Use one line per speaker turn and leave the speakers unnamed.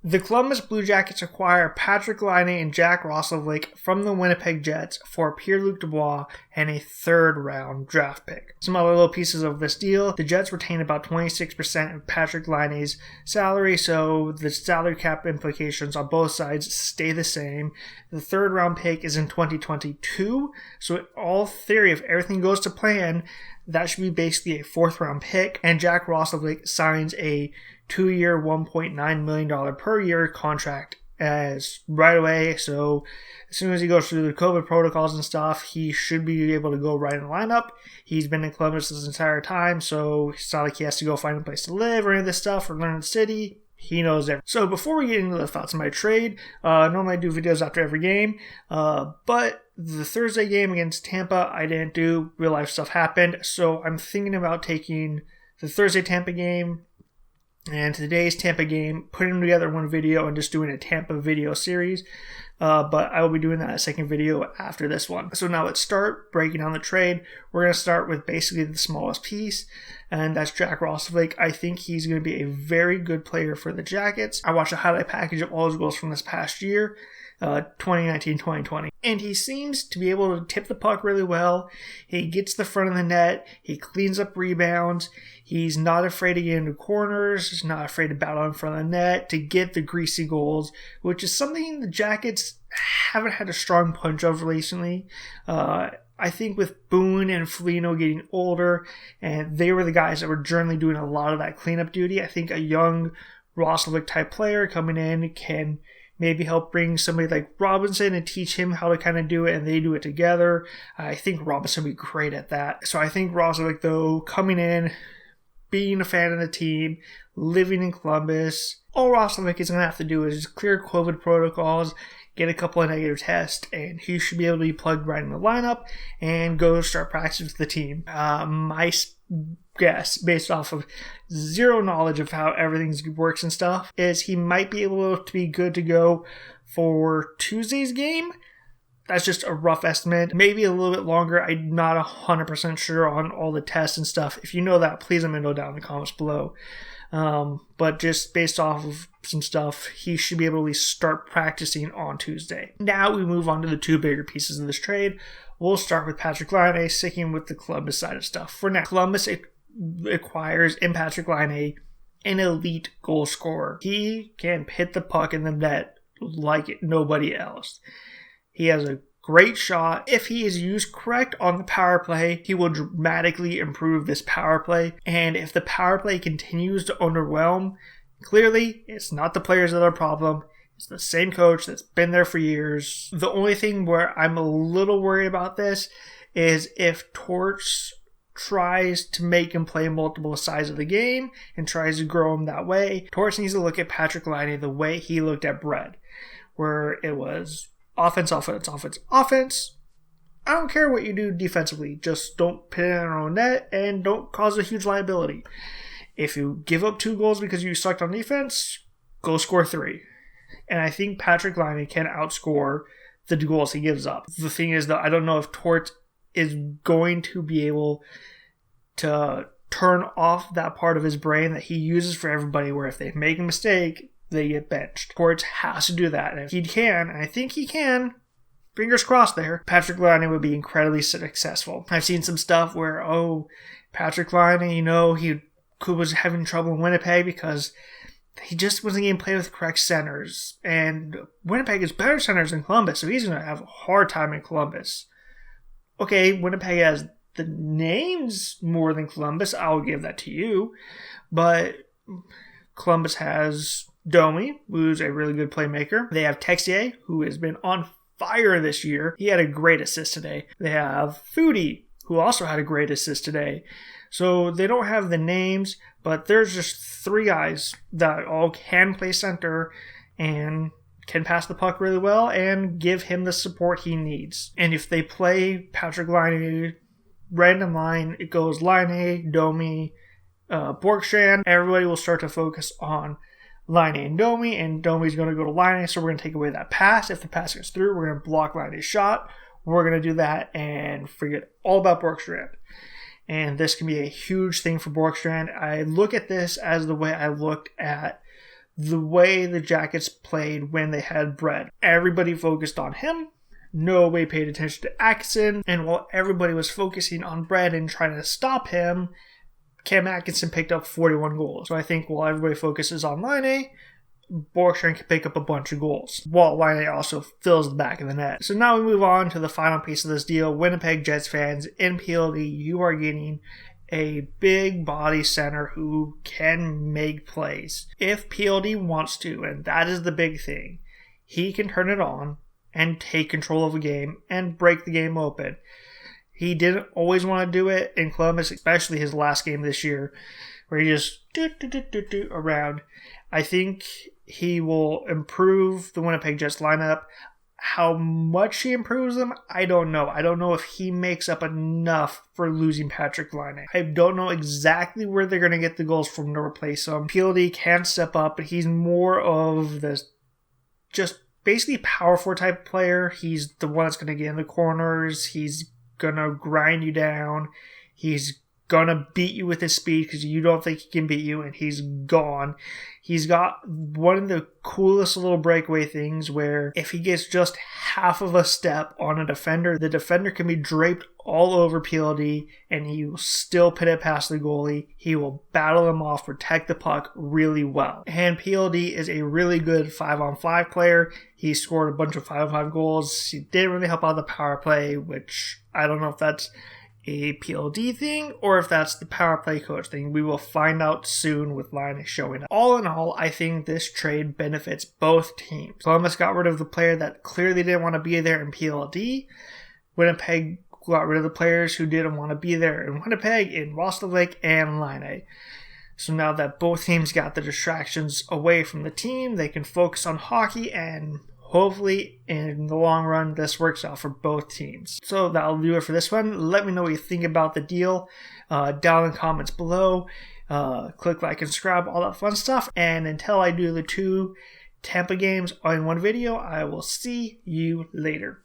The Columbus Blue Jackets acquire Patrik Laine and Jack Roslovic from the Winnipeg Jets for Pierre-Luc Dubois and a third-round draft pick. Some other little pieces of this deal: the Jets retain about 26% of Patrik Laine's salary, so the salary cap implications on both sides stay the same. The third-round pick is in 2022, so in all theory, if everything goes to plan, that should be basically a fourth-round pick, and Jack Roslovic signs a 2-year, $1.9 million per year contract as right away. So as soon as he goes through the COVID protocols and stuff, he should be able to go right in the lineup. He's been in Columbus this entire time, so it's not like he has to go find a place to live or any of this stuff or learn the city. He knows everything. So before we get into the thoughts of my trade, normally I do videos after every game, but the Thursday game against Tampa, I didn't do. Real life stuff happened, so I'm thinking about taking the Thursday Tampa game and today's Tampa game, putting them together in one video and just doing a Tampa video series. But I will be doing that second video after this one. So now let's start breaking down the trade. We're going to start with basically the smallest piece, and that's Jack Roslovic. I think he's going to be a very good player for the Jackets. I watched a highlight package of all his goals from this past year, 2019-2020. And he seems to be able to tip the puck really well. He gets the front of the net. He cleans up rebounds. He's not afraid to get into corners. He's not afraid to battle in front of the net to get the greasy goals, which is something the Jackets haven't had a strong punch of recently. I think with Boone and Foligno getting older, and they were the guys that were generally doing a lot of that cleanup duty, I think a young Roslovic type player coming in can maybe help bring somebody like Robinson and teach him how to kind of do it, and they do it together. I think Robinson would be great at that. So I think Roslovic, though, coming in, being a fan of the team, living in Columbus, all Roslovic is going to have to do is clear COVID protocols, get a couple of negative tests, and he should be able to be plugged right in the lineup and go start practicing with the team. My guess, based off of zero knowledge of how everything works and stuff, is he might be able to be good to go for Tuesday's game. That's just a rough estimate. Maybe a little bit longer. I'm not 100% sure on all the tests and stuff. If you know that, please let me know down in the comments below. But just based off of some stuff, he should be able to at least start practicing on Tuesday. Now we move on to the two bigger pieces of this trade. We'll start with Patrik Laine, sticking with the Columbus side of stuff. For now, Columbus acquires in Patrik Laine an elite goal scorer. He can hit the puck in the net like nobody else. He has a great shot. If he is used correct on the power play, he will dramatically improve this power play. And if the power play continues to underwhelm, clearly it's not the players that are a problem. It's the same coach that's been there for years. The only thing where I'm a little worried about this is if Torts tries to make him play multiple sides of the game and tries to grow him that way. Torts needs to look at Patrik Laine the way he looked at Brett, where it was offense, offense, offense, offense. I don't care what you do defensively. Just don't put it in our own net and don't cause a huge liability. If you give up 2 goals because you sucked on defense, go score 3. And I think Patrik Laine can outscore the goals he gives up. The thing is, though, I don't know if Torts is going to be able to turn off that part of his brain that he uses for everybody, where if they make a mistake, they get benched. Torts has to do that. And if he can, and I think he can, fingers crossed there, Patrik Laine would be incredibly successful. I've seen some stuff where, Patrik Laine, he was having trouble in Winnipeg because he just wasn't getting played with correct centers. And Winnipeg is better centers than Columbus, so he's going to have a hard time in Columbus. Okay, Winnipeg has the names more than Columbus. I'll give that to you. But Columbus has Domi, who's a really good playmaker. They have Texier, who has been on fire this year. He had a great assist today. They have Foodie, who also had a great assist today. So they don't have the names, but there's just 3 guys that all can play center and can pass the puck really well and give him the support he needs. And if they play Patrik Laine, random line, it goes Laine, Domi, Borkstrand, everybody will start to focus on Laine and Domi's going to go to Laine, so we're going to take away that pass. If the pass gets through, we're going to block Laine's shot. We're going to do that and forget all about Borkstrand. And this can be a huge thing for Borkstrand. I look at this as the way I looked at the way the Jackets played when they had Brett. Everybody focused on him. Nobody paid attention to Atkinson. And while everybody was focusing on Brett and trying to stop him, Cam Atkinson picked up 41 goals. So I think while everybody focuses on Laine, Borgstrand can pick up a bunch of goals, while Laine also fills the back of the net. So now we move on to the final piece of this deal. Winnipeg Jets fans, in PLD, you are getting a big body center who can make plays. If PLD wants to, and that is the big thing, he can turn it on and take control of a game and break the game open. He didn't always want to do it in Columbus, especially his last game this year, where he just do around. I think he will improve the Winnipeg Jets lineup. How much he improves them, I don't know. I don't know if he makes up enough for losing Patrik Laine. I don't know exactly where they're going to get the goals from to replace him. PLD can step up, but he's more of this just basically power forward type player. He's the one that's going to get in the corners. He's going to grind you down. He's going to beat you with his speed because you don't think he can beat you, and he's gone. He's got one of the coolest little breakaway things where if he gets just half of a step on a defender, the defender can be draped all over PLD and he will still put it past the goalie. He will battle him off, protect the puck really well. And PLD is a really good 5-on-5 player. He scored a bunch of 5-on-5 goals. He didn't really help out the power play, which I don't know if that's a PLD thing or if that's the power play coach thing. We will find out soon with Laine showing up. All in all, I think this trade benefits both teams. Columbus got rid of the player that clearly didn't want to be there in PLD. Winnipeg got rid of the players who didn't want to be there in Winnipeg, in Roslovic and Laine. So now that both teams got the distractions away from the team, they can focus on hockey, and hopefully, in the long run, this works out for both teams. So that'll do it for this one. Let me know what you think about the deal down in the comments below. Click like and subscribe, all that fun stuff. And until I do the 2 Tampa games in one video, I will see you later.